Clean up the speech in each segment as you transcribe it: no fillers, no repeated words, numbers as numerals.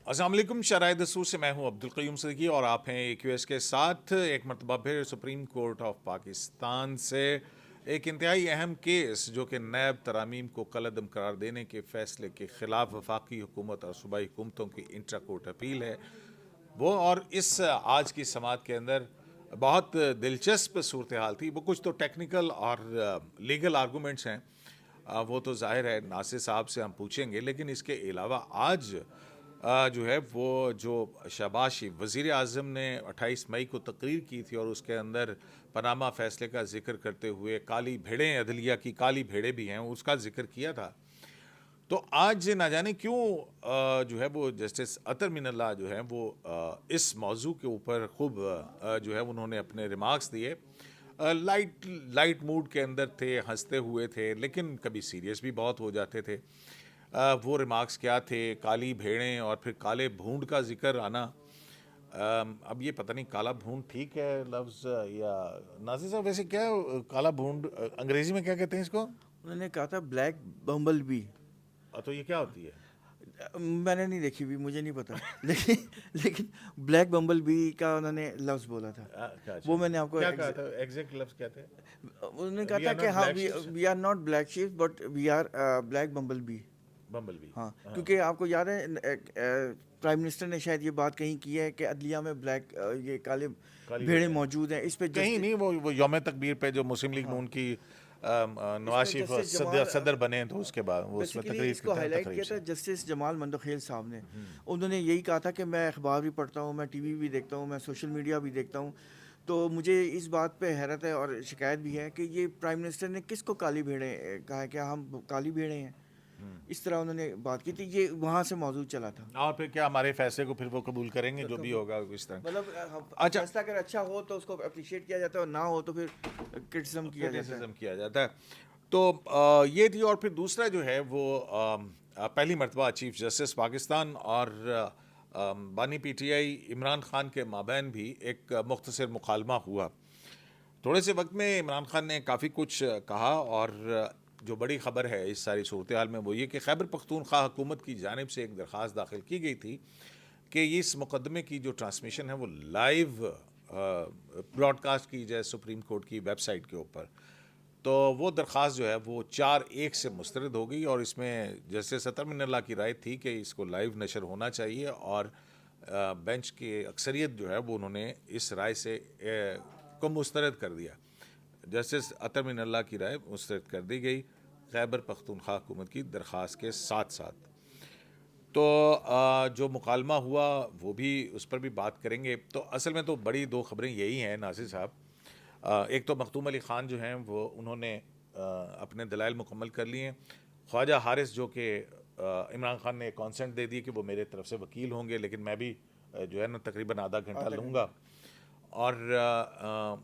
السلام علیکم. شرائط دستور سے میں ہوں عبدالقیوم صدیقی اور آپ ہیں اے کیو ایس کے ساتھ. ایک مرتبہ پھر سپریم کورٹ آف پاکستان سے ایک انتہائی اہم کیس جو کہ نیب ترامیم کو کالعدم قرار دینے کے فیصلے کے خلاف وفاقی حکومت اور صوبائی حکومتوں کی انٹرا کورٹ اپیل ہے وہ. اور اس آج کی سماعت کے اندر بہت دلچسپ صورتحال تھی. وہ کچھ تو ٹیکنیکل اور لیگل آرگومنٹس ہیں, وہ تو ظاہر ہے ناصر صاحب سے ہم پوچھیں گے, لیکن اس کے علاوہ آج جو ہے وہ جو شہباز شریف وزیر اعظم نے 28 مئی کو تقریر کی تھی اور اس کے اندر پاناما فیصلے کا ذکر کرتے ہوئے کالی بھیڑیں, عدلیہ کی کالی بھیڑیں بھی ہیں, اس کا ذکر کیا تھا. تو آج نہ جانے کیوں جو ہے وہ جسٹس اطہر من اللہ جو ہے وہ اس موضوع کے اوپر خوب جو ہے انہوں نے اپنے ریمارکس دیے. لائٹ موڈ کے اندر تھے, ہنستے ہوئے تھے, لیکن کبھی سیریس بھی بہت ہو جاتے تھے. وہ ریمارکس کیا تھے؟ کالی بھیڑیں اور پھر کالے بھونڈ کا ذکر آنا. اب یہ پتہ نہیں کالا بھونڈ ٹھیک ہے لفظ یا ناصر صاحب ویسے کیا کالا بھونڈ انگریزی میں کیا کہتے ہیں اس کو؟ انہوں نے کہا تھا بلیک بمبل بی. تو یہ کیا ہوتی ہے؟ میں نے نہیں دیکھی بھی, مجھے نہیں پتا, لیکن بلیک بمبل بی کا انہوں نے لفظ بولا تھا. وہ میں نے آپ کو کیا کہا تھا ایگزیکٹ لفظ کیا تھے؟ انہوں نے کہا تھا کہ ہاں we are not black sheep but we are black bumble bee. Bumble bee. ہاں, کیونکہ آپ کو یاد ہے پرائم منسٹر نے شاید یہ بات کہیں کی ہے کہ عدلیہ میں بلیک یہ کالے بھیڑیں موجود ہیں. اس پہ کہیں نہیں, وہ یوم تکبیر پہ جو مسلم لیگ نون کی نواز شریف صدر بنے تو اس کے بعد وہ اس میں تقریر اس کو ہائی لائٹ کیا تھا جسٹس جمال مندوخیل صاحب نے. انہوں نے یہی کہا تھا کہ میں اخبار بھی پڑھتا ہوں, میں ٹی وی بھی دیکھتا ہوں, میں سوشل میڈیا بھی دیکھتا ہوں, تو مجھے اس بات پہ حیرت ہے اور شکایت بھی ہے کہ یہ پرائم منسٹر نے کس کو کالی بھیڑیں کہا ہے, کیا ہم کالی بھیڑیں ہیں؟ اس طرح انہوں نے بات کی تھی. یہ وہاں سے موضوع چلا تھا. اور پھر کیا ہمارے فیصلے کو پھر وہ قبول کریں گے جو بھی ہوگا اس طرح؟ مطلب فیصلہ اگر اچھا ہو تو اس کو اپریشیٹ کیا جاتا ہے اور نہ ہو تو پھر کرٹیسزم کیا جاتا ہے. تو یہ تھی. اور پھر دوسرا جو ہے وہ پہلی مرتبہ چیف جسٹس پاکستان اور بانی P T I Imran Khan کے مابین بھی ایک مختصر مکالمہ ہوا. تھوڑے سے وقت میں عمران خان نے کافی کچھ کہا, اور جو بڑی خبر ہے اس ساری صورتحال میں وہ یہ کہ خیبر پختونخوا حکومت کی جانب سے ایک درخواست داخل کی گئی تھی کہ اس مقدمے کی جو ٹرانسمیشن ہے وہ لائیو براڈ کاسٹ کی جائے سپریم کورٹ کی ویب سائٹ کے اوپر. تو وہ درخواست جو ہے وہ 4-1 سے مسترد ہو گئی, اور اس میں جسٹس اطہر من اللہ کی رائے تھی کہ اس کو لائیو نشر ہونا چاہیے, اور بینچ کی اکثریت جو ہے وہ انہوں نے اس رائے سے کو مسترد کر دیا. جسٹس اطہر من اللہ کی رائے مسترد کر دی گئی خیبر پختونخوا حکومت کی درخواست کے ساتھ ساتھ. تو جو مکالمہ ہوا وہ بھی اس پر بھی بات کریں گے. تو اصل میں تو بڑی دو خبریں یہی ہیں ناصر صاحب. ایک تو مختوم علی خان جو ہیں وہ انہوں نے اپنے دلائل مکمل کر لیے ہیں. خواجہ حارث جو کہ عمران خان نے کانسنٹ دے دی کہ وہ میرے طرف سے وکیل ہوں گے, لیکن میں بھی جو ہے نا تقریباً آدھا گھنٹہ لوں گا. اور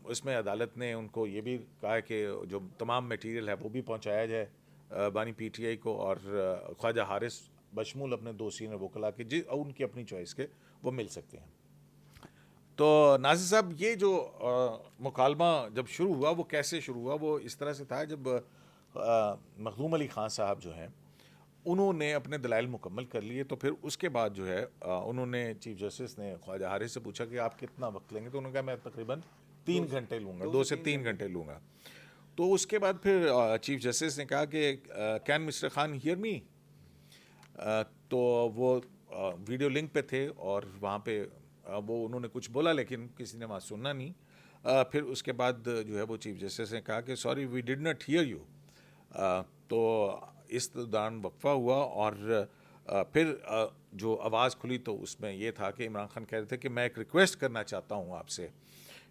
اس میں عدالت نے ان کو یہ بھی کہا ہے کہ جو تمام میٹیریل ہے وہ بھی پہنچایا جائے بانی پی ٹی آئی کو, اور خواجہ حارث بشمول اپنے دو سینئر وکلاء کے ان کی اپنی چوائس کے وہ مل سکتے ہیں. تو ناصر صاحب یہ جو مکالمہ جب شروع ہوا وہ کیسے شروع ہوا؟ وہ اس طرح سے تھا جب مخدوم علی خان صاحب جو ہیں انہوں نے اپنے دلائل مکمل کر لیے, تو پھر اس کے بعد جو ہے انہوں نے چیف جسٹس نے خواجہ حارث سے پوچھا کہ آپ کتنا وقت لیں گے, تو انہوں نے کہا میں تقریباً 3 گھنٹے لوں گا, 2 سے 3 گھنٹے لوں گا. تو اس کے بعد پھر چیف جسٹس نے کہا کہ can mister Khan hear me? تو وہ ویڈیو لنک پہ تھے اور وہاں پہ وہ انہوں نے کچھ بولا لیکن کسی نے وہاں سننا نہیں. پھر اس کے بعد جو ہے وہ چیف جسٹس نے کہا کہ sorry we did not hear you. تو اس دوران وقفہ ہوا, اور پھر جو آواز کھلی تو اس میں یہ تھا کہ عمران خان کہہ رہے تھے کہ میں ایک ریکویسٹ کرنا چاہتا ہوں آپ سے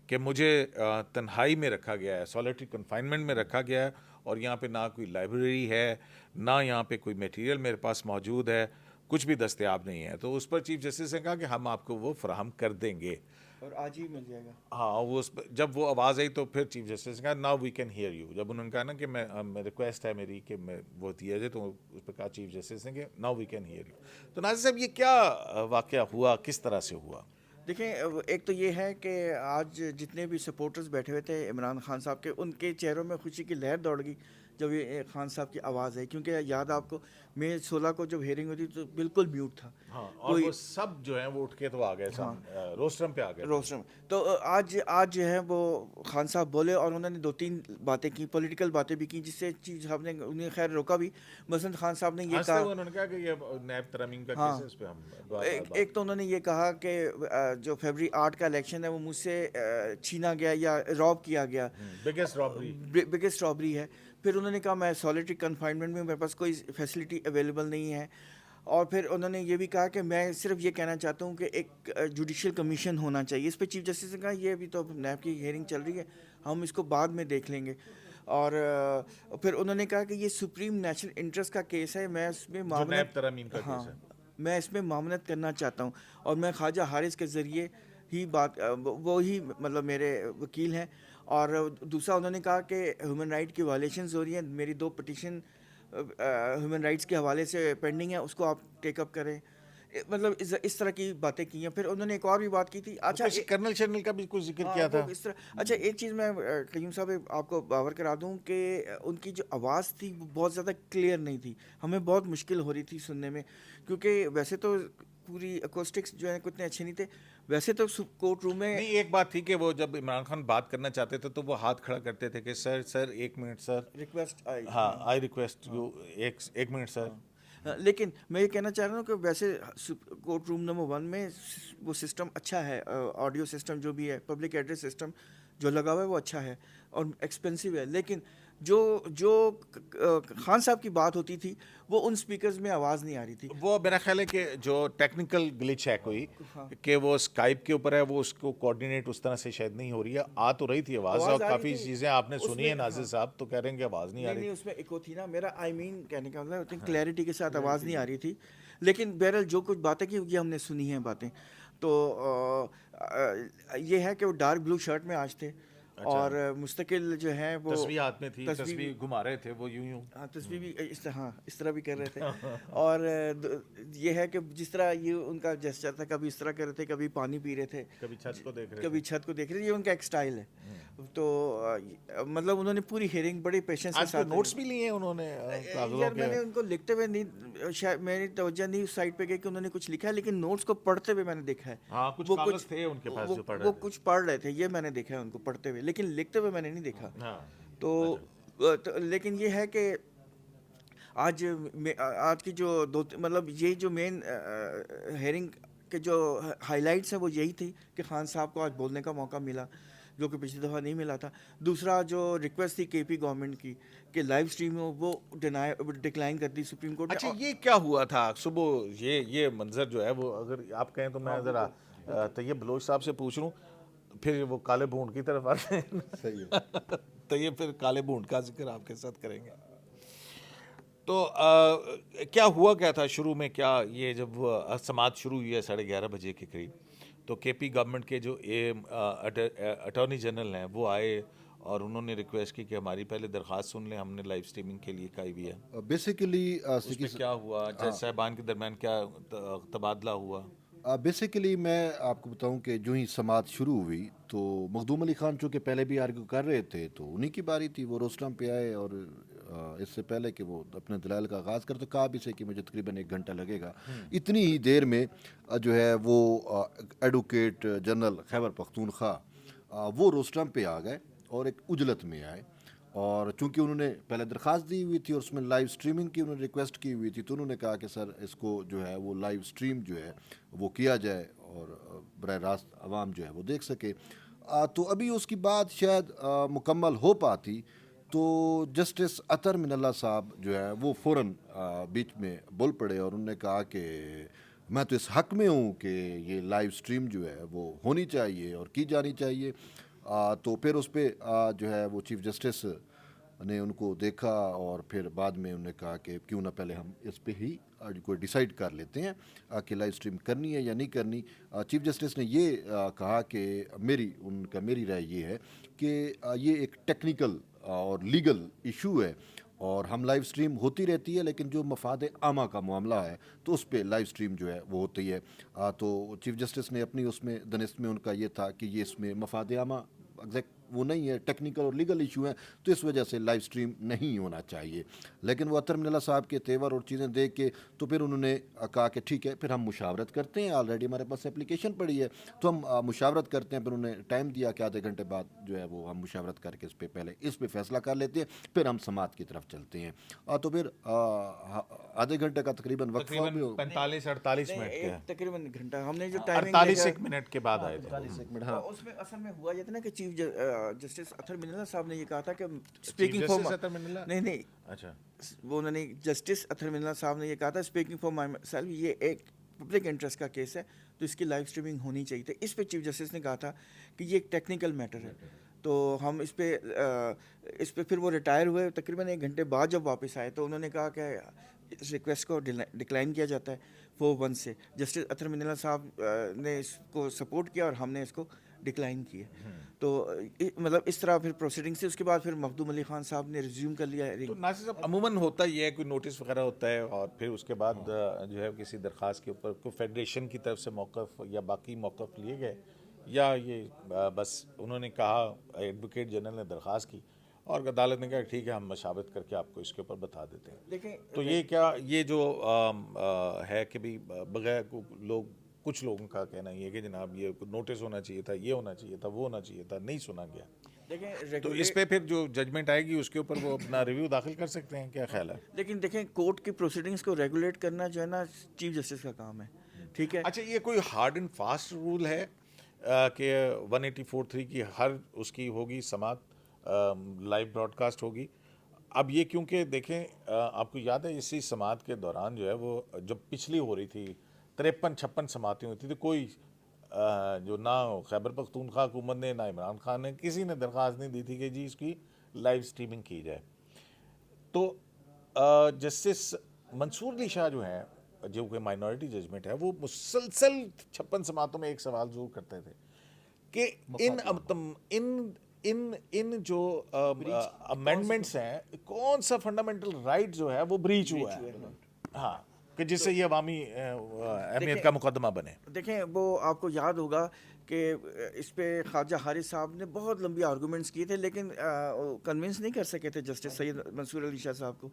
کہ مجھے تنہائی میں رکھا گیا ہے, سولیٹری کنفائنمنٹ میں رکھا گیا ہے, اور یہاں پہ نہ کوئی لائبریری ہے, نہ یہاں پہ کوئی میٹیریل میرے پاس موجود ہے, کچھ بھی دستیاب نہیں ہے. تو اس پر چیف جسٹس نے کہا کہ ہم آپ کو وہ فراہم کر دیں گے, اور آج ہی مل جائے گا. ہاں وہ جب وہ آواز آئی تو پھر چیف جسٹس نے کہا now we can hear you. جب انہوں نے کہا نا کہ میں ریکویسٹ ہے میری کہ میں وہ دیا جائے, تو اس پہ کہا چیف جسٹس نے کہ now we can hear you. تو ناصر صاحب یہ کیا واقعہ ہوا, کس طرح سے ہوا؟ دیکھیں, ایک تو یہ ہے کہ آج جتنے بھی سپورٹرز بیٹھے ہوئے تھے عمران خان صاحب کے, ان کے چہروں میں خوشی کی لہر دوڑ گئی جب یہ خان صاحب کی آواز ہے، کیونکہ یاد آپ کو مئی 16 کو جب ہیئرنگ ہوئی تو بالکل میوٹ تھا. ہاں، اور وہ سب جو ہیں وہ اٹھ کے تو آ گئے روسٹرم پہ آ گئے. روسٹر تو آج جو ہے وہ خان صاحب بولے اور انہوں نے 2-3 باتیں کی، پولیٹیکل باتیں بھی کی، جس سے چیز صاحب نے انہیں خیر روکا بھی. مثلا خان صاحب نے یہ ہنستے کہا، ہوئے انہوں نے کہا کہ یہ نیب ترمیم کا کیس ہے، اس پہ ہم ایک تو انہوں نے یہ کہا کہ جو فیبرری 8 کا الیکشن ہے وہ مجھ سے چھینا گیا یا راب کیا گیا، بگیسٹ رابری. بگیسٹ رابری ہے. پھر انہوں نے کہا میں سولیٹری کنفائنمنٹ میں، میرے پاس کوئی فیسلٹی اویلیبل نہیں ہے. اور پھر انہوں نے یہ بھی کہا کہ میں صرف یہ کہنا چاہتا ہوں کہ ایک جوڈیشل کمیشن ہونا چاہیے. اس پہ چیف جسٹس نے کہا یہ ابھی تو نیب کی ہیئرنگ چل رہی ہے، ہم اس کو بعد میں دیکھ لیں گے. اور پھر انہوں نے کہا کہ یہ سپریم نیشنل انٹرسٹ کا کیس ہے، میں اس میں جو نیب ترمیم کا کیس ہے، میں اس میں معاونت کرنا چاہتا ہوں، اور میں خواجہ حارث کے ذریعے ہی بات، وہی مطلب میرے وکیل ہیں. اور دوسرا انہوں نے کہا کہ ہیومن رائٹ کی وائلیشنز ہو رہی ہیں، میری 2 پٹیشن ہیومن رائٹس کے حوالے سے پینڈنگ ہے، اس کو آپ ٹیک اپ کریں. مطلب اس طرح کی باتیں کی ہیں. پھر انہوں نے ایک اور بھی بات کی تھی. اچھا کرنل شرنل کا بھی کچھ ذکر کیا تھا اس طرح. اچھا ایک چیز میں قیوم صاحب آپ کو باور کرا دوں کہ ان کی جو آواز تھی وہ بہت زیادہ کلیئر نہیں تھی، ہمیں بہت مشکل ہو رہی تھی سننے میں، کیونکہ ویسے تو پوری اکوسٹکس جو ہیں اتنے اچھے نہیں تھے. ویسے تو کورٹ روم میں نہیں، ایک بات تھی کہ وہ جب عمران خان بات کرنا چاہتے تھے تو وہ ہاتھ کھڑا کرتے تھے کہ سر 1 منٹ سر، ریکویسٹ ہاں I request you 1 minute sir. لیکن میں یہ کہنا چاہ رہا ہوں کہ ویسے کورٹ روم نمبر 1 میں وہ سسٹم اچھا ہے، آڈیو سسٹم جو بھی ہے، پبلک ایڈریس سسٹم جو لگا ہوا ہے وہ اچھا ہے اور ایکسپینسو ہے. لیکن جو خان صاحب کی بات ہوتی تھی وہ ان سپیکرز میں آواز نہیں آ رہی تھی. وہ میرا خیال ہے کہ جو ٹیکنیکل گلچ ہے کوئی کہ وہ اسکائپ کے اوپر ہے، وہ اس کو کوآرڈینیٹ اس طرح سے شاید نہیں ہو رہی ہے. آ تو رہی تھی آواز، اور کافی چیزیں آپ نے سنی ہیں ناظر صاحب تو کہہ رہے ہیں کہ آواز نہیں آ رہی. نہیں اس میں ایکو تھی نا، میرا کہنے کا مطلب کلیئرٹی کے ساتھ آواز نہیں آ رہی تھی. لیکن بہرحال جو کچھ باتیں کی یہ ہم نے سنی ہیں باتیں. تو یہ ہے کہ وہ ڈارک بلو شرٹ میں آج تھے اور مستقل جو ہے وہ تصویر ہاتھ میں تھی، تصویر گھما رہے تھے وہ یوں. ہاں تصویر بھی اس طرح بھی کر رہے تھے. اور یہ ہے کہ جس طرح یہ ان کا جیسچر تھا، کبھی اس طرح کر رہے تھے، کبھی پانی پی رہے تھے، کبھی چھت کو دیکھ رہے کبھی چھت کو دیکھ رہے تھے. یہ ان کا ایک سٹائل ہے. تو مطلب انہوں نے پوری ہیئرنگ بڑی پیشنس کے ساتھ. نوٹس بھی لیے انہوں نے یار میں نے ان کو لکھتے ہوئے نہیں، شاید میری توجہ نہیں اس سائٹ پہ گئی کہ انہوں نے کچھ لکھا ہے، لیکن نوٹس کو پڑھتے ہوئے میں نے دیکھا ہے. کچھ کاغذ تھے ان کے پاس جو پڑھ رہے تھے، وہ کچھ پڑھ رہے تھے، یہ میں نے دیکھا ہے ان کو پڑھتے ہوئے، لیکن لکھتے ہوئے میں نے نہیں دیکھا. تو لیکن یہ ہے کہ آج کی جو مطلب یہ جو مین ہیئرنگ کے جو ہائی لائٹس ہیں وہ یہی تھی کہ خان صاحب کو آج بولنے کا موقع ملا جو کہ پچھلی دفعہ نہیں ملا تھا. دوسرا جو ریکویسٹ تھی کے پی گورنمنٹ کی کہ لائیو اسٹریم ہو، وہ ڈکلائن کر دی سپریم کورٹ نے. اچھا یہ کیا ہوا تھا صبح؟ یہ منظر جو ہے وہ اگر آپ کہیں تو میں ذرا طیب بلوچ صاحب سے پوچھ لوں، پھر وہ کالے بھونٹ کی طرف آتے ہیں. صحیح ہے، تو یہ پھر کالے بھونٹ کا ذکر آپ کے ساتھ کریں گے. تو کیا ہوا کیا تھا شروع میں؟ کیا یہ جب سماعت شروع ہوئی ہے 11:30 بجے کے قریب، تو کے پی گورنمنٹ کے جو اٹارنی جنرل ہیں وہ آئے اور انہوں نے ریکویسٹ کی کہ ہماری پہلے درخواست سن لیں، ہم نے لائیو اسٹریمنگ کے لیے کہی بھی ہے. بیسیکلی اس میں کیا ہوا؟ جج صاحبان کے درمیان کیا تبادلہ ہوا؟ بیسیکلی میں آپ کو بتاؤں کہ جو ہی سماعت شروع ہوئی تو مخدوم علی خان چونکہ پہلے بھی آرگیو کر رہے تھے تو انہی کی باری تھی. وہ روسٹرم پہ آئے اور اس سے پہلے کہ وہ اپنے دلائل کا آغاز کرتے کہا بھی سے کہ مجھے تقریباً 1 گھنٹہ لگے گا. اتنی ہی دیر میں جو ہے وہ ایڈوکیٹ جنرل خیبر پختونخوا وہ روسٹرم پہ آ گئے اور ایک اجلت میں آئے. اور چونکہ انہوں نے پہلے درخواست دی ہوئی تھی اور اس میں لائیو اسٹریمنگ کی انہوں نے ریکویسٹ کی ہوئی تھی، تو انہوں نے کہا کہ سر اس کو جو ہے وہ لائیو اسٹریم جو ہے وہ کیا جائے اور براہ راست عوام جو ہے وہ دیکھ سکے. تو ابھی اس کی بات شاید مکمل ہو پاتی تو جسٹس عطر من اللہ صاحب جو ہے وہ فوراً بیچ میں بول پڑے اور انہوں نے کہا کہ میں تو اس حق میں ہوں کہ یہ لائیو اسٹریم جو ہے وہ ہونی چاہیے اور کی جانی چاہیے. تو پھر اس پہ جو ہے وہ چیف جسٹس نے ان کو دیکھا اور پھر بعد میں انہوں نے کہا کہ کیوں نہ پہلے ہم اس پہ ہی کوئی ڈیسائیڈ کر لیتے ہیں کہ لائیو اسٹریم کرنی ہے یا نہیں کرنی. چیف جسٹس نے یہ کہا کہ میری رائے یہ ہے کہ یہ ایک ٹیکنیکل اور لیگل ایشو ہے اور ہم لائیو اسٹریم ہوتی رہتی ہے، لیکن جو مفاد عامہ کا معاملہ ہے تو اس پہ لائیو اسٹریم جو ہے وہ ہوتی ہے. تو چیف جسٹس نے اپنی اس میں دنست میں ان کا یہ تھا کہ یہ اس میں مفاد عامہ وہ نہیں ہے, ٹیکنیکل اور لیگل ایشو ہیں, تو اس وجہ سے لائیو سٹریم نہیں ہونا چاہیے. لیکن وہ اطہر منی اللہ صاحب کے تیور اور چیزیں دیکھ کے تو پھر انہوں نے کہا کہ ٹھیک ہے پھر ہم مشاورت کرتے ہیں, آلریڈی ہمارے پاس اپلیکیشن پڑی ہے تو ہم مشاورت کرتے ہیں. پھر انہوں نے ٹائم دیا کہ آدھے گھنٹے بعد جو ہے وہ ہم مشاورت کر کے اس پہ پہلے اس پہ فیصلہ کر لیتے ہیں, پھر ہم سماعت کی طرف چلتے ہیں. تو پھر آدھے گھنٹے کا تقریباً وقفہ بھی ہو, 45-48 منٹ کے تقریباً گھنٹہ ہم نے جو ٹائمنگ 48 منٹ کے بعد آئے تھے. 48 منٹ. ہاں, اس میں اصل میں ہوا یہ تھا نا کہ چیف جسٹس اطہر منی اللہ صاحب نے یہ کہا تھا کہ اسپیکنگ فار نہیں اچھا وہ انہوں نے جسٹس اطہر منی اللہ صاحب نے یہ کہا تھا اسپیکنگ فار مائی سیلف, یہ ایک پبلک انٹرسٹ کا کیس ہے تو اس کی لائیو اسٹریمنگ ہونی چاہیے تھی. اس پہ چیف جسٹس نے کہا تھا کہ یہ ایک ٹیکنیکل میٹر ہے, تو ہم اس پہ پھر وہ ریٹائر ہوئے. تقریباً 1 گھنٹے بعد جب واپس آئے تو انہوں نے کہا کہ اس ریکویسٹ کو ڈکلائن کیا جاتا ہے 4-1 سے. جسٹس اطہر منی اللہ صاحب نے اس کو سپورٹ کیا اور ہم نے اس کو ڈکلائن کیا. تو مطلب اس طرح پھر پروسیڈنگ سے اس کے بعد پھر مخدوم علی خان صاحب نے ریزیوم کر لیا. تو ناصر صاحب عموماً ہوتا یہ ہے کوئی نوٹس وغیرہ ہوتا ہے اور پھر اس کے بعد جو ہے کسی درخواست کے اوپر کوئی فیڈریشن کی طرف سے موقف یا باقی موقف لیے گئے, یا یہ بس انہوں نے کہا, ایڈوکیٹ جنرل نے درخواست کی اور عدالت نے کہا ٹھیک ہے ہم مشاورت کر کے آپ کو اس کے اوپر بتا دیتے ہیں. دیکھیں تو یہ کیا یہ جو ہے کہ بھی بغیر کچھ لوگوں کا کہنا یہ ہے کہ جناب یہ نوٹس ہونا چاہیے تھا, یہ ہونا چاہیے تھا, وہ ہونا چاہیے تھا, نہیں سنا گیا. دیکھیں تو اس پہ پھر جو ججمنٹ آئے گی اس کے اوپر وہ اپنا ریویو داخل کر سکتے ہیں, کیا خیال ہے؟ لیکن دیکھیں کورٹ کی پروسیڈنگز کو ریگولیٹ کرنا جو ہے نا چیف جسٹس کا کام ہے, ٹھیک ہے. اچھا یہ کوئی ہارڈ اینڈ فاسٹ رول ہے کہ 184(3) کی ہر اس کی ہوگی سماعت لائیو براڈ کاسٹ ہوگی؟ اب یہ کیونکہ دیکھیں آپ کو یاد ہے اسی سماعت کے دوران جو ہے وہ جب پچھلی ہو رہی تھی 53-56 سماعتیں ہوتی تھی, کوئی جو نہ خیبر پختونخوا حکومت نے نہ عمران خان نے کسی نے درخواست نہیں دی تھی کہ جی اس کی لائیو سٹریمنگ کی جائے. تو جسٹس منصور علی شاہ جو ہیں جو کہ مائنورٹی ججمنٹ ہے وہ مسلسل 56 سماعتوں میں ایک سوال ضرور کرتے تھے کہ ان جو امینڈمنٹس ہیں کون سا فنڈامنٹل رائٹ جو ہے وہ بریچ ہوا ہے, ہاں, کہ جس سے یہ عوامی اہمیت کا مقدمہ بنے. دیکھیں وہ آپ کو یاد ہوگا کہ اس پہ خواجہ حارث صاحب نے بہت لمبی آرگومنٹس کیے تھے لیکن کنونس نہیں کر سکے تھے جسٹس سید منصور علی شاہ صاحب کو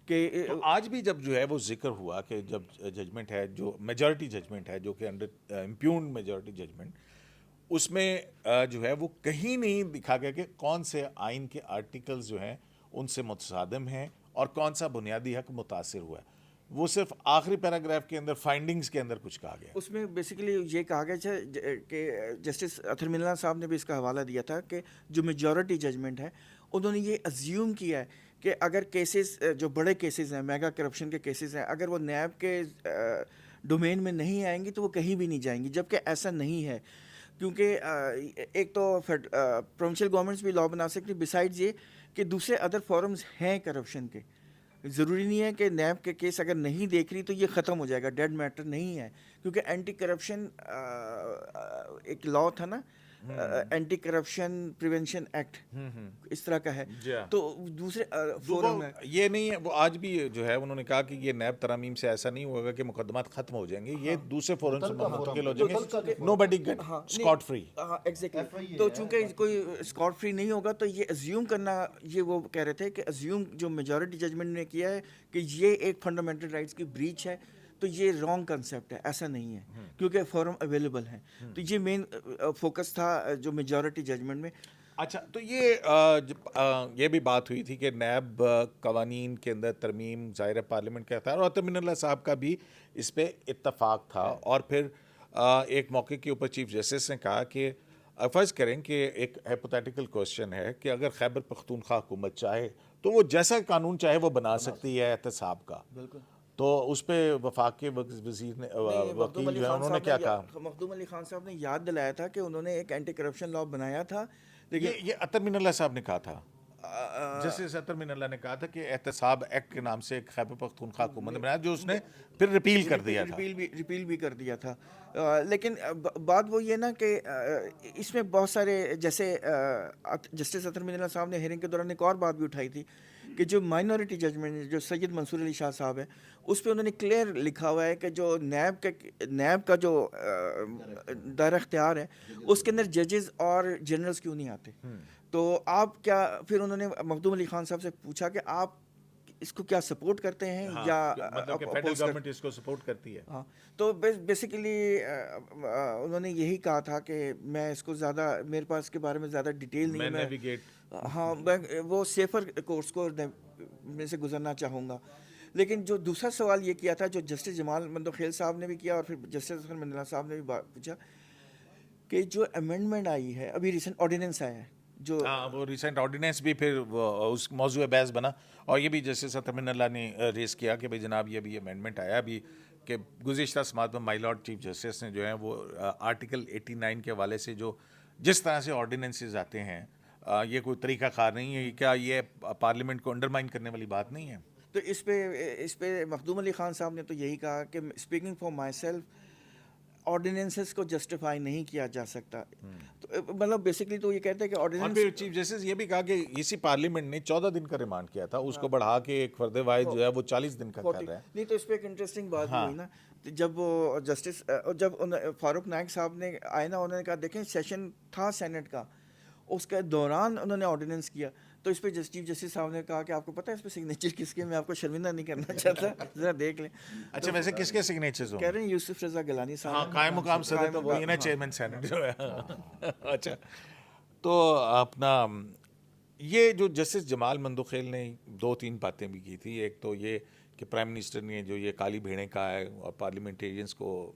کہ آج بھی جب جو ہے وہ ذکر ہوا کہ جب ججمنٹ ہے جو میجورٹی ججمنٹ ہے جو کہ انڈر امپیونڈ میجورٹی ججمنٹ, اس میں جو ہے وہ کہیں نہیں دکھا گیا کہ کون سے آئین کے آرٹیکلز جو ہیں ان سے متصادم ہیں اور کون سا بنیادی حق متاثر ہوا ہے. وہ صرف آخری پیراگراف کے اندر فائنڈنگز کے اندر کچھ کہا گیا. اس میں بیسیکلی یہ کہا گیا تھا کہ جسٹس اطہر منی اللہ صاحب نے بھی اس کا حوالہ دیا تھا کہ جو میجورٹی ججمنٹ ہے انہوں نے یہ ازیوم کیا ہے کہ اگر کیسز جو بڑے کیسز ہیں, میگا کرپشن کے کیسز ہیں, اگر وہ نیب کے ڈومین میں نہیں آئیں گی تو وہ کہیں بھی نہیں جائیں گی, جبکہ ایسا نہیں ہے. کیونکہ ایک تو پروونشل گورنمنٹس بھی لا بنا سکتی, بسائڈز یہ کہ دوسرے ادر فورمز ہیں کرپشن کے. ضروری نہیں ہے کہ نیب کے کیس اگر نہیں دیکھ رہی تو یہ ختم ہو جائے گا, ڈیڈ میٹر نہیں ہے. کیونکہ اینٹی کرپشن ایک لا تھا نا, اینٹی کرپشن پریونشن ایکٹ اس طرح کا ہے, تو دوسرے فورم ہے یہ نہیں ہے. وہ آج بھی جو ہے انہوں نے کہا کہ یہ نیب ترامیم سے ایسا نہیں ہوگا کہ مقدمات ختم ہو جائیں گے, یہ دوسرے فورم سے منتقل ہو جائیں گے, نو بڈی گیٹ اسکاٹ فری. ہاں ایگزیکٹلی. تو چونکہ کوئی اسکاٹ فری نہیں ہوگا تو یہ ازیوم کرنا, یہ وہ کہہ رہے تھے کہ ازیوم جو میجورٹی ججمنٹ نے کیا ہے کہ یہ ایک فنڈامنٹل رائٹس کی بریچ ہے, تو یہ رانگ کنسیپٹ ہے, ایسا نہیں ہے کیونکہ فورم اویلیبل ہیں. تو یہ مین فوکس تھا جو میجورٹی ججمنٹ میں. اچھا, تو یہ بھی بات ہوئی تھی کہ نیب قوانین کے اندر ترمیم ظاہر پارلیمنٹ کا اختیار, اور اطہر منی اللہ صاحب کا بھی اس پہ اتفاق تھا. اور پھر ایک موقع کے اوپر چیف جسٹس نے کہا کہ فرض کریں کہ ایک ہائپوتھیٹیکل کوسچن ہے کہ اگر خیبر پختونخوا حکومت چاہے تو وہ جیسا قانون چاہے وہ بنا سکتی ہے احتساب کا. بالکل. تو اس پہ وفاق کے وزیر نے وکیل جو ہے انہوں نے کیا کہا؟ مخدوم علی خان صاحب نے یاد دلایا تھا کہ انہوں نے ایک اینٹی کرپشن لا بنایا تھا, لیکن یہ اطہر منی اللہ صاحب نے کہا تھا, جسٹس اطہر منی اللہ نے کہا تھا کہ احتساب ایکٹ کے نام سے ایک خیبر پختونخوا حکومت نے بنایا جو اس نے پھر ریپیل کر دیا تھا. ریپیل بھی کر دیا تھا. لیکن بات وہ یہ نا کہ اس میں بہت سارے, جیسے جسٹس اطہر منی اللہ صاحب نے ہیئرنگ کے دوران ایک اور بات بھی اٹھائی تھی کہ جو مائنورٹی ججمنٹ جو سید منصور علی شاہ صاحب ہے اس پہ انہوں نے کلیئر لکھا ہوا ہے کہ جو نیب کا جو دائرہ اختیار ہے اس کے اندر ججز اور جنرلز کیوں نہیں آتے. تو آپ کیا، پھر انہوں نے مخدوم علی خان صاحب سے پوچھا کہ آپ اس کو کیا سپورٹ کرتے ہیں ہاں، یا مطلب کہ فیڈرل گورنمنٹ اس کو سپورٹ کرتی ہے. ہاں، تو بیسیکلی انہوں نے یہی کہا تھا کہ میں اس کو زیادہ، میرے پاس اس کے بارے میں زیادہ ڈیٹیل نہیں ہے، میں نیویگیٹ ہاں میں وہ سیفر کورس کو میں سے گزرنا چاہوں گا. لیکن جو دوسرا سوال یہ کیا تھا جو جسٹس جمال مندوخیل صاحب نے بھی کیا اور پھر جسٹس اطہر مندلا صاحب نے بھی پوچھا کہ جو امینڈمنٹ آئی ہے ابھی ریسنٹ آرڈیننس آیا ہے جو ہاں وہ ریسنٹ آرڈیننس بھی پھر اس موضوع بحث بنا اور یہ بھی جسٹس اطہر من اللہ نے ریز کیا کہ بھائی جناب یہ بھی امینڈمنٹ آیا بھی کہ گزشتہ سماعت میں مائی لارڈ چیف جسٹس نے جو ہے وہ آرٹیکل 89 کے حوالے سے جو جس طرح سے آرڈیننسز آتے ہیں یہ کوئی طریقہ کار نہیں ہے. کیا یہ پارلیمنٹ کو انڈرمائن کرنے والی بات نہیں ہے؟ تو اس پہ مخدوم علی خان صاحب نے تو یہی کہا کہ speaking for my self ordinances کو جسٹیفائی نہیں کیا جا سکتا. تو مطلب بیسکلی تو یہ کہتے ہیں کہ اور آرڈیننس پھر چیف جسٹس یہ بھی کہا کہ اسی پارلیمنٹ نے 14 دن کا ریمانڈ کیا تھا, اس کو بڑھا کے ایک فرد واحد جو ہے وہ 40 دن کا کر رہا ہے. نہیں تو اس پہ ایک انٹرسٹنگ بات ہوئی نا, جب وہ جسٹس جب فاروق نائک صاحب نے آئے نا, انہوں نے کہا دیکھیں سیشن تھا سینٹ کا, اس کے دوران انہوں نے آرڈیننس کیا, تو اس پہ چیف جسٹس صاحب نے کہا کہ آپ کو پتہ ہے اس پہ سگنیچر کس کے, میں آپ کو شرمندہ نہیں کرنا چاہتا, ذرا دیکھ لیں. اچھا ویسے کس کے سگنیچرز ہوں؟ کہہ رہے ہیں یوسف رضا گیلانی ہاں صاحب, قائم مقام صدر تو وہی نا چیئرمین سینٹ جو ہے. اچھا تو اپنا یہ جو جسٹس جمال مندوخیل نے 2-3 باتیں بھی کی تھی. ایک تو یہ کہ پرائم منسٹر نے جو یہ کالی بھیڑیں کہا ہے اور پارلیمنٹیرینز کو,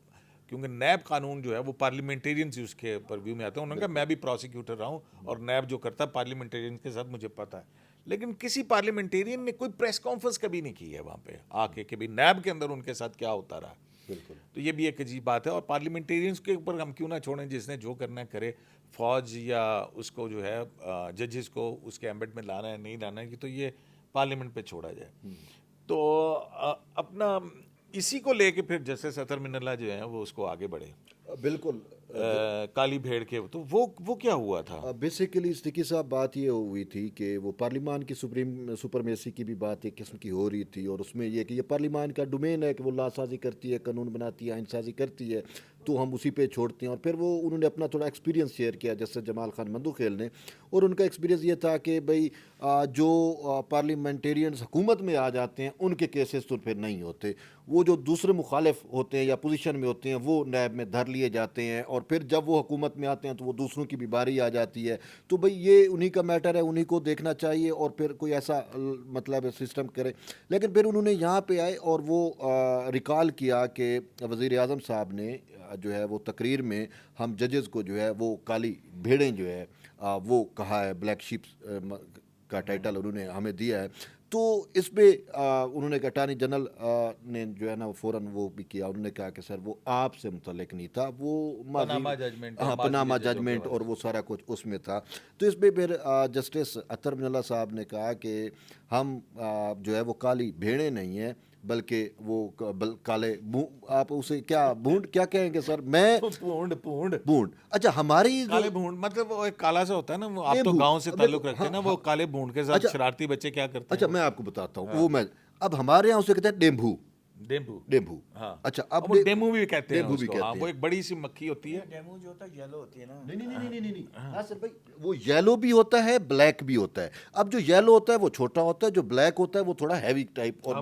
کیونکہ نیب قانون جو ہے وہ پارلیمنٹیرینز ہی اس کے پرویو میں آتے ہیں. انہوں نے کہا میں بھی پروسیکیوٹر رہا ہوں اور نیب جو کرتا ہے پارلیمنٹیرین کے ساتھ مجھے پتہ ہے, لیکن کسی پارلیمنٹیرین نے کوئی پریس کانفرنس کبھی نہیں کی ہے وہاں پہ آ کے کہ بھائی نیب کے اندر ان کے ساتھ کیا ہوتا رہا. بالکل, تو یہ بھی ایک عجیب بات ہے. اور پارلیمنٹیرینز کے اوپر ہم کیوں نہ چھوڑیں, جس نے جو کرنا ہے کرے. فوج یا اس کو جو ہے ججز کو اس کے ایمبٹ میں لانا ہے نہیں لانا ہے کہ تو یہ پارلیمنٹ پہ چھوڑا جائے. تو اپنا اسی کو لے کے پھر جسٹس اطہر من اللہ جو ہیں وہ اس کو آگے بڑھے بالکل کالی بھیڑ کے. تو وہ کیا ہوا تھا بیسیکلی صدیقی صاحب بات یہ ہوئی تھی کہ وہ پارلیمان کی سپرمیسی کی بھی بات ایک قسم کی ہو رہی تھی, اور اس میں یہ کہ یہ پارلیمان کا ڈومین ہے کہ وہ لا سازی کرتی ہے, قانون بناتی ہے, آئین سازی کرتی ہے, تو ہم اسی پہ چھوڑتے ہیں. اور پھر وہ انہوں نے اپنا تھوڑا ایکسپیرینس شیئر کیا جیسے جمال خان مندوخیل نے, اور ان کا ایکسپیرینس یہ تھا کہ بھئی جو پارلیمنٹیرینز حکومت میں آ جاتے ہیں ان کے کیسز تو پھر نہیں ہوتے, وہ جو دوسرے مخالف ہوتے ہیں یا پوزیشن میں ہوتے ہیں وہ نیب میں دھر لیے جاتے ہیں, اور پھر جب وہ حکومت میں آتے ہیں تو وہ دوسروں کی بھی باری آ جاتی ہے. تو بھئی یہ انہی کا میٹر ہے, انہی کو دیکھنا چاہیے اور پھر کوئی ایسا مطلب سسٹم کرے. لیکن پھر انہوں نے یہاں پہ آئے اور وہ ریکال کیا کہ وزیر اعظم صاحب نے جو ہے وہ تقریر میں ہم ججز کو جو ہے وہ کالی بھیڑیں جو ہے وہ کہا ہے, بلیک شیپس کا ٹائٹل انہوں نے ہمیں دیا ہے. تو اس پہ انہوں نے اٹارنی جنرل نے جو ہے نا فوراً وہ بھی کیا, انہوں نے کہا کہ سر وہ آپ سے متعلق نہیں تھا, وہ پناما ججمنٹ اور وہ سارا کچھ اس میں تھا. تو اس پہ پھر جسٹس اطہر من اللہ صاحب نے کہا کہ ہم جو ہے وہ کالی بھیڑیں نہیں ہیں بلکہ وہ کالے آپ اسے کیا بھونڈ کیا کہیں گے سر, میں بھونڈ. اچھا ہماری کالے بھونڈ مطلب وہ ایک کالا سا ہوتا ہے نا, وہ آپ تو گاؤں سے تعلق رکھتے ہیں نا, وہ کالے بھونڈ کے ساتھ شرارتی بچے کیا کرتے ہیں. اچھا میں آپ کو بتاتا ہوں, وہ میں اب ہمارے یہاں اسے کہتے ہیں ڈیمبو. اچھا اب ڈیمو بھی کہتے ہیں اس کو, ہاں وہ ایک بڑی سی مکھی ہوتی ہے. ڈیمو جو ہوتا ہے یلو ہوتی ہے نا. نہیں ہاں سر بھائی, وہ یلو بھی ہوتا ہے بلیک بھی ہوتا ہے. اب جو یلو ہوتا ہے وہ چھوٹا ہوتا ہے, جو بلیک ہوتا ہے وہ تھوڑا ہیوی ٹائپ اور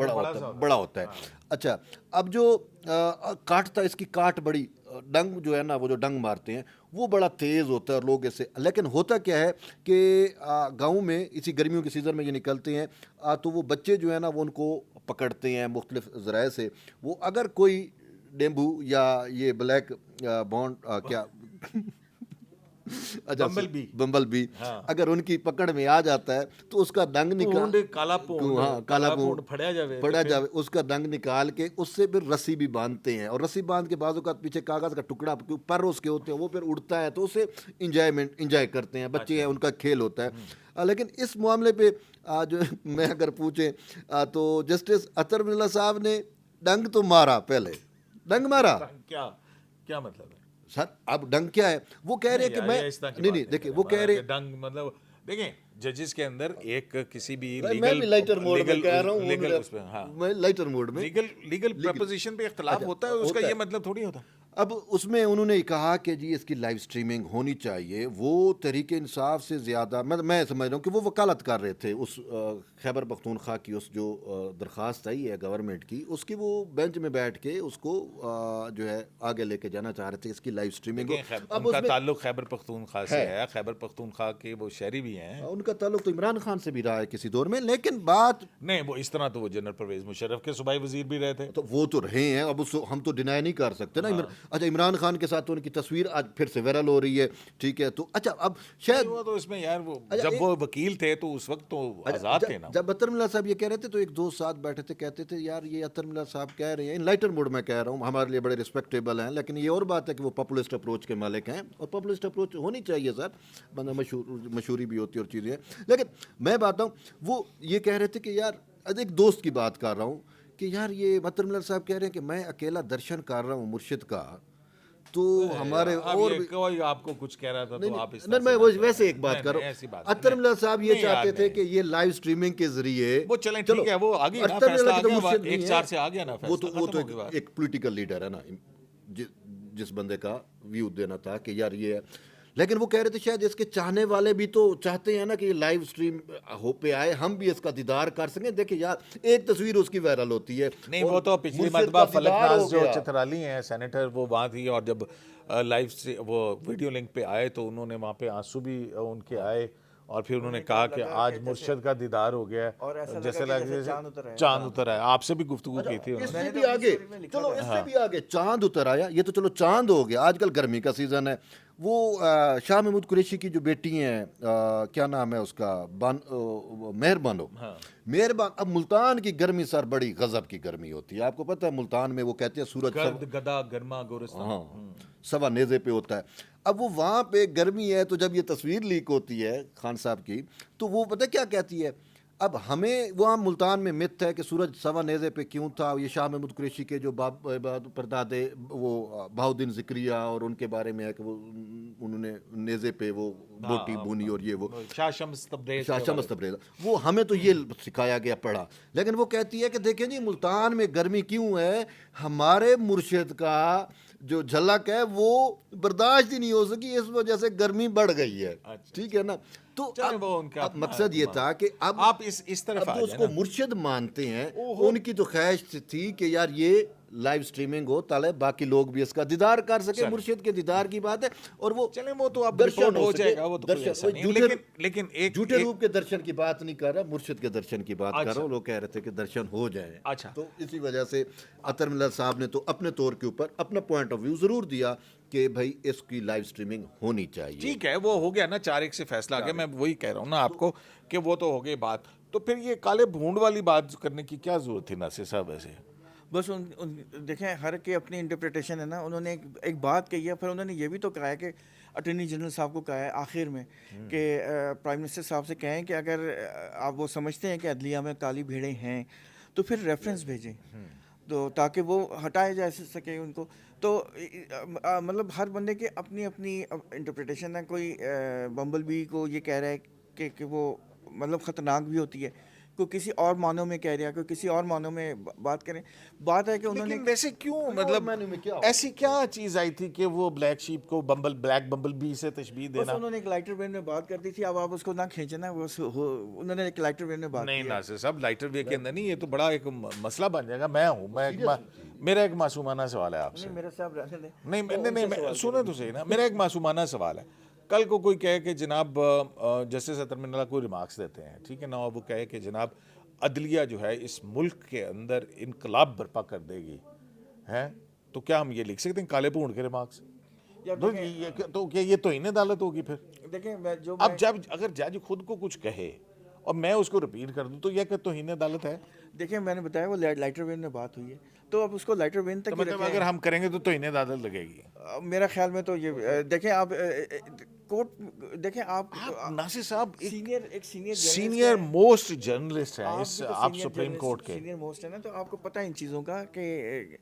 بڑا ہوتا ہے. اچھا اب جو کاٹتا ہے, اس کی کاٹ بڑی, ڈنگ جو ہے نا وہ جو ڈنگ مارتے ہیں وہ بڑا تیز ہوتا ہے اور لوگ اسے, لیکن ہوتا کیا ہے کہ گاؤں میں اسی گرمیوں کے سیزن میں یہ نکلتے ہیں تو وہ بچے جو ہے نا وہ ان کو پکڑتے ہیں مختلف ذرائع سے. وہ اگر کوئی ڈیمبو یا یہ بلیک بونڈ کیا بمبل بی اگر ان کی پکڑ میں آ جاتا ہے تو اس کا ڈنگ کالا پونڈ پھڑا جاوے, اس کا ڈنگ نکال کے اس سے پھر رسی بھی باندھتے ہیں, اور رسی باندھ کے بعض اوقات پیچھے کاغذ کا ٹکڑا پر اس کے ہوتے ہیں, وہ پھر اڑتا ہے تو اسے انجوائے کرتے ہیں بچے ہیں, ان کا کھیل ہوتا ہے. لیکن اس معاملے پہ جو میں اگر پوچھیں تو جسٹس اطہر من اللہ صاحب نے ڈنگ تو مارا, پہلے ڈنگ مارا, کیا مطلب ہے سر اب ڈنگ کیا ہے, وہ کہہ رہے کہ میں نہیں دیکھیں, وہ کہہ رہے ڈنگ مطلب دیکھیں ججز کے اندر ایک کسی بھی لائٹر موڈ میں کہہ رہا ہوں, لیگل اس پہ, ہاں میں لائٹر موڈ میں لیگل پرپوزیشن پہ اختلاف ہوتا ہے, اس کا یہ مطلب تھوڑی ہوتا. اب اس میں انہوں نے کہا کہ جی اس کی لائیو سٹریمنگ ہونی چاہیے. وہ تحریک انصاف سے زیادہ میں سمجھ رہا ہوں کہ وہ وکالت کر رہے تھے اس خیبر پختونخوا کی اس جو درخواست آئی ہے گورنمنٹ کی, اس کی وہ بینچ میں بیٹھ کے اس کو جو ہے آگے لے کے جانا چاہ رہے تھے اس کی لائیو سٹریمنگ. ان کا تعلق خیبر پختونخوا سے ہے, خیبر پختونخوا کے وہ شہری بھی ہیں. ان کا تعلق تو عمران خان سے بھی رہا ہے کسی دور میں, لیکن بات نہیں وہ اس طرح تو وہ جنرل پرویز مشرف کے صوبائی وزیر بھی رہے تھے. تو وہ تو رہے ہیں, اب اس ہم تو ڈینائی نہیں کر سکتے نا. اچھا عمران خان کے ساتھ تو ان کی تصویر آج پھر سے وائرل ہو رہی ہے, ٹھیک ہے. تو اچھا اب شاید وہ تو اس میں یار وہ جب وہ وکیل تھے تو اس وقت تو آزاد تھے نا. جب اطہر ملا صاحب یہ کہہ رہے تھے تو ایک دوست ساتھ بیٹھے تھے, کہتے تھے یار یہ اطہر ملا صاحب کہہ رہے ہیں ان لائٹر موڈ میں کہہ رہا ہوں, ہمارے لیے بڑے رسپیکٹیبل ہیں, لیکن یہ اور بات ہے کہ وہ پاپولسٹ اپروچ کے مالک ہیں, اور پاپولسٹ اپروچ ہونی چاہیے سر, بندہ مشہوری بھی ہوتی ہے اور چیزیں. لیکن میں بات ہوں وہ یہ کہہ رہے تھے کہ یار ایک دوست کی بات کر رہا ہوں کہ یار یہ اطہر ملا صاحب کہہ رہے ہیں کہ میں اکیلا درشن کر رہا ہوں مرشد کا, تو ہمارے اور کوئی آپ کو کچھ کہہ رہا تھا تو آپ نہیں, میں ویسے ایک بات کر رہا ہوں. اطہر ملا صاحب یہ چاہتے تھے کہ یہ لائیو سٹریمنگ کے ذریعے وہ چلیں ٹھیک ہے, وہ آگے نا فیصلہ آ گیا, 1-4 سے آ گیا نا فیصلہ. وہ تو ایک پولیٹیکل لیڈر ہے نا, جس بندے کا ویو دینا تھا کہ یار یہ ہے. لیکن وہ کہہ رہے تھے شاید اس کے چاہنے والے بھی تو چاہتے ہیں نا کہ یہ لائیو سٹریم ہو پہ آئے, ہم بھی اس کا دیدار کر سکیں. دیکھیں یار ایک تصویر اس کی وائرل ہوتی ہے. نہیں وہ تو پچھلی مرتبہ فلک ناز جو چترالی ہیں سینیٹر, وہ وہاں تھی, اور جب لائیو وہ ویڈیو لنک پہ آئے تو انہوں نے وہاں پہ آنسو بھی ان کے آئے, اور پھر انہوں نے کہا کہ آج مرشد کا دیدار ہو گیا ہے, جیسے لگے چاند اتر آیا. آپ سے بھی گفتگو کی تھی. اس سے بھی آگے چلو, اس سے بھی آگے چاند اتر آیا. یہ تو چلو چاند ہو گیا, آج کل گرمی کا سیزن ہے. وہ شاہ محمود قریشی کی جو بیٹی ہیں, کیا نام ہے اس کا, مہربانو. مہربان, اب ملتان کی گرمی سر بڑی غضب کی گرمی ہوتی ہے, آپ کو پتہ ہے ملتان میں وہ کہتے ہیں سورج گدا گرما گورستان سوا نیزے پہ ہوتا ہے. اب وہ وہاں پہ گرمی ہے, تو جب یہ تصویر لیک ہوتی ہے خان صاحب کی, تو وہ پتہ کیا کہتی ہے, اب ہمیں وہاں ملتان میں مت ہے کہ سورج سوا نیزے پہ کیوں تھا. یہ شاہ محمود قریشی کے جو پردادے وہ بہاؤدین ذکریہ اور ان کے بارے میں ہے کہ وہ انہوں نے نیزے پہ وہ بوٹی بونی, اور یہ وہ شاہ شمس تبریز, وہ ہمیں تو یہ سکھایا گیا پڑھا. لیکن وہ کہتی ہے کہ دیکھیں جی ملتان میں گرمی کیوں ہے, ہمارے مرشد کا جو جھلک ہے وہ برداشت ہی نہیں ہو سکی, اس وجہ سے گرمی بڑھ گئی ہے. ٹھیک ہے نا. تو اب مقصد یہ تھا کہ اب آپ اس طرف جو اس کو مرشد مانتے ہیں ان کی تو خواہش تھی کہ یار یہ لائیو سٹریمنگ ہو تاکہ باقی لوگ بھی اس کا دیدار کر سکے. مرشد کے دیدار کی بات ہے, اور وہ چلیں وہ تو اب رپورٹ ہو جائے گا, وہ تو لیکن ایک جھوٹے روپ کے درشن کی بات نہیں کر رہا, مرشد کے درشن کی بات کر رہا ہوں. لوگ کہہ رہے تھے کہ درشن ہو جائے. اچھا, تو اسی وجہ سے اطہر ملا صاحب نے تو اپنے طور کے اوپر اپنا پوائنٹ آف ویو ضرور دیا کہ بھائی اس کی لائیو سٹریمنگ ہونی چاہیے. ٹھیک ہے, وہ ہو گیا نا 4-1 سے فیصلہ آ گیا. میں وہی کہہ رہا ہوں نا آپ کو کہ وہ تو ہو گئی بات. تو پھر یہ کالے بھونڈ والی بات کرنے کی کیا ضرورت تھی ناصر صاحب ایسے؟ بس دیکھیں ہر کی اپنی انٹرپریٹیشن ہے نا. انہوں نے ایک بات کہی ہے, پھر انہوں نے یہ بھی تو کہا ہے کہ اٹارنی جنرل صاحب کو کہا ہے آخر میں کہ پرائم منسٹر صاحب سے کہیں کہ اگر آپ وہ سمجھتے ہیں کہ عدلیہ میں کالی بھیڑیں ہیں تو پھر ریفرنس بھیجیں, تو تاکہ وہ ہٹائے جا سکے ان کو. تو مطلب ہر بندے کے اپنی اپنی انٹرپریٹیشن ہے. کوئی بمبل بی کو یہ کہہ رہا ہے کہ وہ مطلب خطرناک بھی ہوتی ہے, کوئی کسی اور معنوں میں کہہ رہا, کوئی کسی اور معنوں میں بات کریں. بات ہے کہ انہوں نے ویسے کیوں, مطلب ایسی کیا چیز آئی تھی کہ وہ بلیک شیپ کو بلیک بمبل بی سے تشبیہ دینا؟ انہوں نے ایک لائٹر وے میں بات کر دی تھی. اب آپ اس کو نہ کھینچیں نا, انہوں نے ایک لائٹر وے میں بات نہیں ناصر صاحب, لائٹر وے کے اندر نہیں, یہ تو بڑا ایک مسئلہ بن جائے گا. میرا ایک معصومانہ سوال ہے آپ سے. میرے صاحب رہنے دیں. نہیں سنیں تو صحیح نا, میرا ایک معصومانہ سوال ہے. کل کو کوئی کہے کہ جناب جسٹس اطہر ملا کوئی ریمارکس دیتے ہیں, ٹھیک ہے نا, اور وہ کہے کہ جناب عدلیہ جو ہے اس ملک کے اندر انقلاب برپا کر دے گی, ہے تو کیا ہم یہ لکھ سکتے ہیں کالے بھونڈ کے ریمارکس؟ تو کیا یہ توہین عدالت ہوگی پھر؟ دیکھیں اب اگر جج خود کو کچھ کہے اور میں اس کو رپیٹ کر دوں تو یہ کہ توہین عدالت ہے؟ دیکھیں میں نے بتایا وہ لائٹر وین میں بات ہوئی ہے, تو اب اس کو لائٹر وین تک مطلب اگر ہم کریں گے تو توہین عدالت لگے گی میرا خیال میں. تو یہ دیکھیں آپ کوٹ, دیکھیں آپ ناصر صاحب ایک سینئر موسٹ جرنلسٹ ہیں اس آپ سپریم کورٹ کے, سینئر موسٹ ہے نا, تو آپ کو پتہ ہے ان چیزوں کا کہ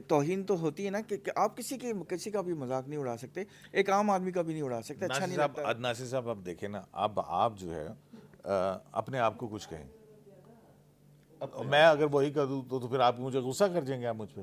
توہین تو ہوتی ہے نا, کہ آپ کسی کا بھی مذاق نہیں اڑا سکتے, ایک عام آدمی کا بھی نہیں اڑا سکتے. اچھا نہیں لگتا. ناصر صاحب اب دیکھیں نا, اب آپ جو ہے اپنے آپ کو کچھ کہیں, میں اگر وہی کر دوں تو پھر آپ مجھے غصہ کر جائیں گے آپ مجھ پہ.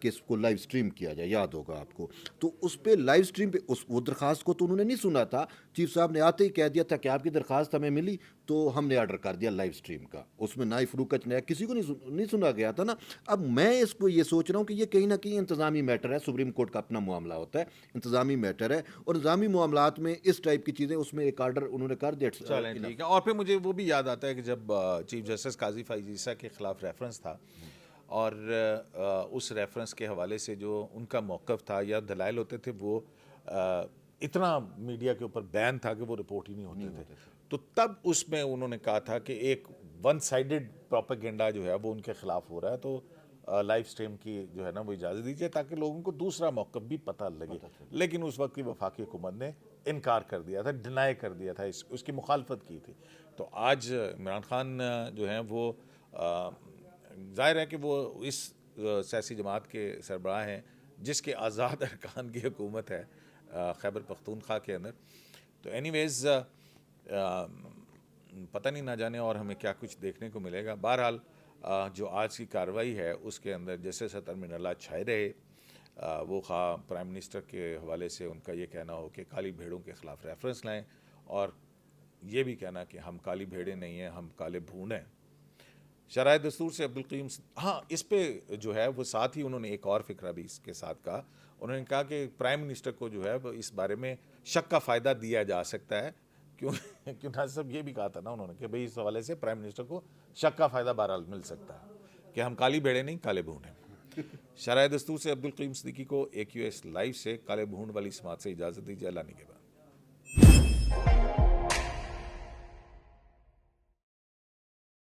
کہ اس کو لائیو سٹریم کیا جائے, یاد ہوگا آپ کو. تو اس پہ لائیو سٹریم پہ وہ درخواست کو تو انہوں نے نہیں سنا تھا. چیف صاحب نے آتے ہی کہہ دیا تھا کہ آپ کی درخواست ہمیں ملی تو ہم نے آرڈر کر دیا لائیو سٹریم کا. اس میں نہ فروخت نہ کسی کو نہیں سنا گیا تھا نا. اب میں اس کو یہ سوچ رہا ہوں کہ یہ کہیں نہ کہیں انتظامی میٹر ہے. سپریم کورٹ کا اپنا معاملہ ہوتا ہے, انتظامی میٹر ہے, اور انتظامی معاملات میں اس ٹائپ کی چیزیں, اس میں ایک آرڈر انہوں نے کر دیا. چلیں ٹھیک ہے. اور پھر مجھے وہ بھی یاد آتا ہے کہ جب چیف جسٹس قاضی فائز عیسیٰ کے خلاف ریفرنس تھا, اور اس ریفرنس کے حوالے سے جو ان کا موقف تھا یا دلائل ہوتے تھے, وہ اتنا میڈیا کے اوپر بین تھا کہ وہ رپورٹ ہی نہیں ہوتے تھے. تو تب اس میں انہوں نے کہا تھا کہ ایک ون سائیڈڈ پروپیگنڈا جو ہے وہ ان کے خلاف ہو رہا ہے, تو لائیو سٹریم کی جو ہے نا وہ اجازت دیجیے تاکہ لوگوں کو دوسرا موقف بھی پتہ لگے. لیکن اس وقت کی وفاقی حکومت نے انکار کر دیا تھا, ڈینائی کر دیا تھا, اس کی مخالفت کی تھی. تو آج عمران خان جو ہیں وہ ظاہر ہے کہ وہ اس سیاسی جماعت کے سربراہ ہیں جس کے آزاد ارکان کی حکومت ہے خیبر پختونخوا کے اندر. تو اینی ویز پتہ نہیں نہ جانے اور ہمیں کیا کچھ دیکھنے کو ملے گا. بہرحال جو آج کی کارروائی ہے اس کے اندر جیسے سطر من اللہ چھائے رہے, وہ خواہ پرائم منسٹر کے حوالے سے ان کا یہ کہنا ہو کہ کالی بھیڑوں کے خلاف ریفرنس لائیں, اور یہ بھی کہنا کہ ہم کالی بھیڑیں نہیں ہیں, ہم کالے بھون ہیں. شرائع دستور سے عبدالقیوم ہاں اس پہ جو ہے وہ ساتھ ہی انہوں نے ایک اور فکرہ بھی اس کے ساتھ کہا. انہوں نے کہا کہ پرائم منسٹر کو جو ہے وہ اس بارے میں شک کا فائدہ دیا جا سکتا ہے, کیوں ناصر صاحب یہ بھی کہا تھا نا انہوں نے کہ بھئی اس حوالے سے پرائم منسٹر کو شک کا فائدہ بہرحال مل سکتا ہے کہ ہم کالی بھیڑیں نہیں کالے بھون ہیں. شرائع دستور سے عبدالقیوم صدیقی کو AQS لائیو سے کالے بھون والی سماعت سے اجازت دیجیے. اللہ نگہبان.